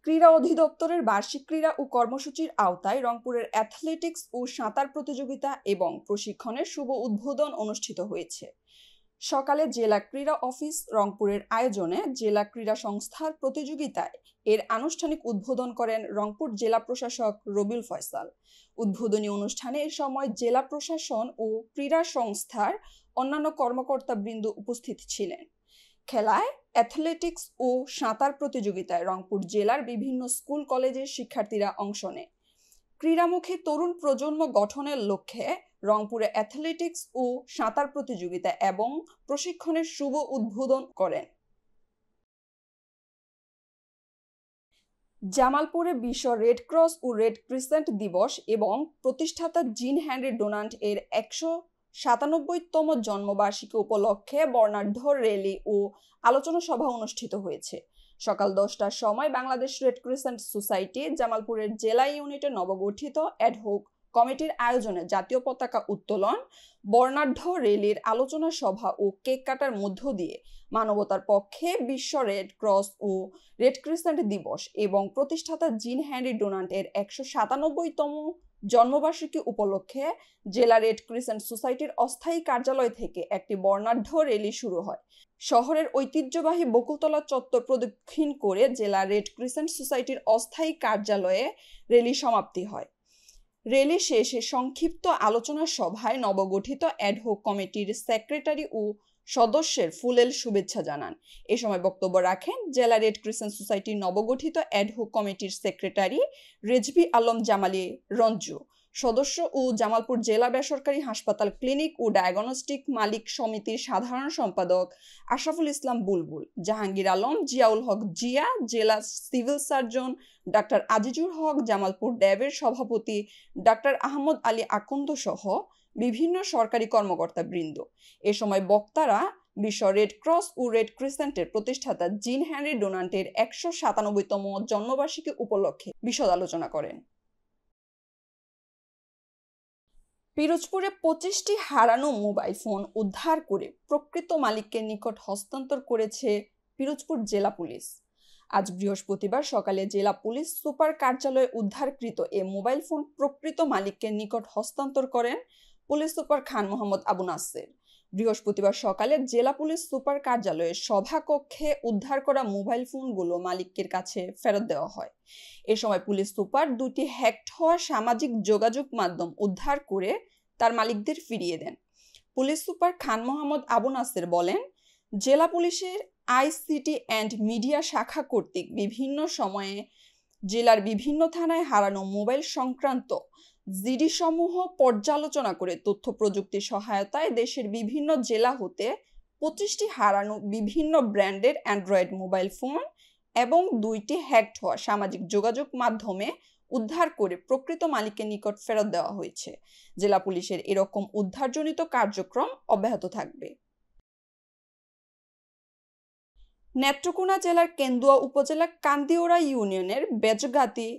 ক্রীড়া অধিদপ্তরের বার্ষিক ক্রীড়া ও কর্মসূচির আওতায় রংপুরের অ্যাথলেটিক্স ও সাঁতার প্রতিযোগিতা এবং প্রশিক্ষণের শুভ উদ্বোধন অনুষ্ঠিত হয়েছে। সকালে জেলা ক্রীড়া অফিস রংপুরের আয়োজনে জেলা ক্রীড়া সংস্থার প্রতিযোগিতায় এর আনুষ্ঠানিক উদ্বোধন করেন রংপুর জেলা প্রশাসক রবিউল ফয়সাল। উদ্বোধনী অনুষ্ঠানে এ সময় জেলা প্রশাসন ও ক্রীড়া সংস্থার অন্যান্য কর্মকর্তাবৃন্দ উপস্থিত ছিলেন। খেলায় অ্যাথলেটিক্স ও সাঁতার প্রতিযোগিতায় রংপুর জেলার বিভিন্ন স্কুল কলেজের শিক্ষার্থীরা অংশ নেয়। ক্রীড়ামুখী তরুণ প্রজন্ম গঠনের লক্ষ্যে রংপুরে অ্যাথলেটিক্স ও সাঁতার প্রতিযোগিতা এবং প্রশিক্ষণের শুভ উদ্বোধন করেন। জামালপুরে বিশ্ব রেড ক্রস ও রেড ক্রিসেন্ট দিবস এবং প্রতিষ্ঠাতা জিন হেনরি ডোনাল্ড এর 197তম জন্মবার্ষিকী উপলক্ষে বর্ণাঢ্য র্যালি ও আলোচনা সভা অনুষ্ঠিত হয়েছে। সকাল 10টার সময় বাংলাদেশ রেড ক্রিসেন্ট সোসাইটি জামালপুরের জেলা ইউনিটের নবগঠিত অ্যাডহক কমিটির আয়োজনে জাতীয় পতাকা উত্তোলন, বর্ণাঢ্য র্যালির আলোচনা সভা ও কেক কাটার মধ্য দিয়ে মানবতার পক্ষে বিশ্ব রেড ক্রস ও রেড ক্রিসেন্ট দিবস এবং প্রতিষ্ঠাতা জিন হেনরি ডোনাল্ড এর 197তম জন্মবার্ষিকী উপলক্ষে জেলা রেড ক্রিসেন্ট সোসাইটির অস্থায়ী কার্যালয় থেকে একটি বর্ণাঢ্য র্যালি শুরু হয়। শহরের ঐতিহ্যবাহী বকুলতলা চত্বর প্রদক্ষিণ করে জেলা রেড ক্রিসেন্ট সোসাইটির অস্থায়ী কার্যালয়ে র্যালি সমাপ্তি হয়। র্যালি শেষে সংক্ষিপ্ত আলোচনা সভায় নবগঠিত অ্যাডহক কমিটির সেক্রেটারি ও সদস্যের ফুলেল শুভেচ্ছা জানান। এ সময় বক্তব্য রাখেন জেলা রেড ক্রিসেন্ট সোসাইটির নবগঠিত অ্যাডহক কমিটির সেক্রেটারি রেজভি আলম জামালি রঞ্জু, সদস্য ও জামালপুর জেলা বেসরকারি হাসপাতাল ক্লিনিক ও ডায়াগনস্টিক মালিক সমিতির সাধারণ সম্পাদক আশরাফুল ইসলাম বুলবুল, জাহাঙ্গীর আলম, জিয়াউল হক জিয়া, জেলা সিভিল সার্জন ডাক্তার আজিজুর হক, জামালপুর ড্যাবের সভাপতি ডাক্তার আহমদ আলী আকন্দ সহ বিভিন্ন সরকারি কর্মকর্তাবৃন্দ। এ সময় বক্তারা বিশ্ব রেড ক্রস ও রেড ক্রিসেন্টের প্রতিষ্ঠাতা জিন হেনরি ডোনাল্ডের 197তম জন্মবার্ষিকী উপলক্ষে বিশদ আলোচনা করেন। পিরোজপুরে 25টি হারানো মোবাইল ফোন উদ্ধার করে প্রকৃত মালিকের নিকট হস্তান্তর করেছে পিরোজপুর জেলা পুলিশ। আজ বৃহস্পতিবার সকালে জেলা পুলিশ সুপার কার্যালয়ে উদ্ধারকৃত এ মোবাইল ফোন প্রকৃত মালিকের নিকট হস্তান্তর করেন পুলিশ সুপার খান মোহাম্মদ আবু নাসের। বৃহস্পতিবার সকালে জেলা পুলিশ সুপার কার্যালয়ের সভাকক্ষে উদ্ধার করা মোবাইল ফোনগুলো মালিকের কাছে ফেরত দেওয়া হয়। এ সময় পুলিশ সুপার দুটি হ্যাকড হওয়া সামাজিক যোগাযোগ মাধ্যম উদ্ধার করে তার মালিকদের ফিরিয়ে দেন। পুলিশ সুপার খান মোহাম্মদ আবু নাসের বলেন, জেলা পুলিশের আইসিটি অ্যান্ড মিডিয়া শাখা কর্তৃক বিভিন্ন সময়ে জেলার বিভিন্ন থানায় হারানো মোবাইল সংক্রান্ত জিডি সমূহ পর্যালোচনা করে তথ্য প্রযুক্তি সহায়তায় দেশের বিভিন্ন জেলা হতে 25টি হারানো বিভিন্ন ব্র্যান্ডের অ্যান্ড্রয়েড মোবাইল ফোন এবং 2টি হ্যাকড হওয়া সামাজিক যোগাযোগ মাধ্যমে উদ্ধার করে প্রকৃত মালিকের নিকট ফেরত দেওয়া হয়েছে। জেলা পুলিশের এরকম উদ্ধারজনিত কার্যক্রম অব্যাহত থাকবে। নেত্রকোনা জেলার কেন্দুয়া উপজেলার কান্দিওড়া ইউনিয়নের বেজগাতি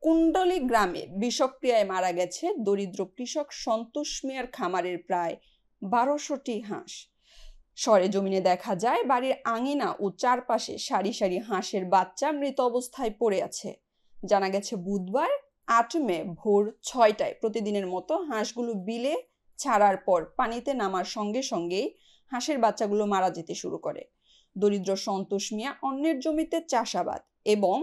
কুণ্ডলী গ্রামে বিষক্রিয়ায় মারা গেছে দরিদ্র কৃষক সন্তোষ মিয়ার খামারের প্রায় 1200টি হাঁস। সরেজমিনে দেখা যায় বাড়ির আঙিনা ও চারপাশে সারি সারি হাঁসের বাচ্চা মৃত অবস্থায় পড়ে আছে। জানা গেছে বুধবার 8 মে ভোর 6টায় প্রতিদিনের মতো হাঁসগুলো বিলে ছাড়ার পর পানিতে নামার সঙ্গে সঙ্গেই হাঁসের বাচ্চাগুলো মারা যেতে শুরু করে। দরিদ্র সন্তোষ মিয়া অন্যের জমিতে চাষাবাদ এবং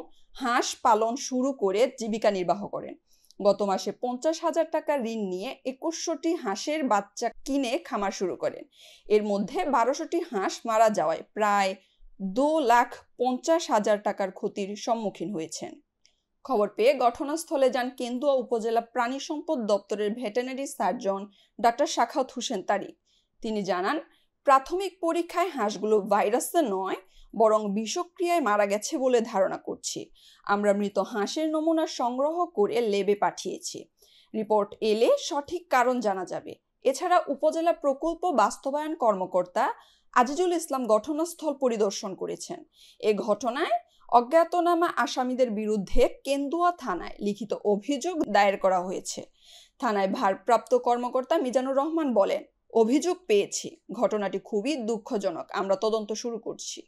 হাঁস পালন শুরু করে জীবিকা নির্বাহ করেন। গত মাসে 50,000 টাকা ঋণ নিয়ে 2100টি হাঁসের বাচ্চা কিনে খামার শুরু করেন। এর মধ্যে 1200টি হাঁস মারা যাওয়ায় প্রায় 2,50,000 টাকার ক্ষতির সম্মুখীন হয়েছেন। খবর পেয়ে ঘটনাস্থলে যান কেন্দুয়া উপজেলা প্রাণী সম্পদ দপ্তরের veterinary surgeon doctor Sakhawat Hossain Tariq. তিনি জানান, প্রাথমিক পরীক্ষায় হাঁসগুলো ভাইরাসে নয় বরং বিষক্রিয়ায় মারা গেছে বলে ধারণা করছি। আমরা মৃত হাঁসের নমুনা সংগ্রহ করে ল্যাবে পাঠিয়েছি। রিপোর্ট এলে সঠিক কারণ জানা যাবে। এছাড়া উপজেলা প্রকল্প বাস্তবায়ন কর্মকর্তা আজিজুল ইসলাম ঘটনাস্থল পরিদর্শন করেছেন। এ ঘটনায় অজ্ঞাতনামা আসামিদের বিরুদ্ধে কেন্দুয়া থানায় লিখিত অভিযোগ দায়ের করা হয়েছে। থানায় ভারপ্রাপ্ত কর্মকর্তা মিজানুর রহমান বলেন, অভিযোগ পেয়েছি, ঘটনাটি খুবই দুঃখজনক, আমরা তদন্ত শুরু করছি।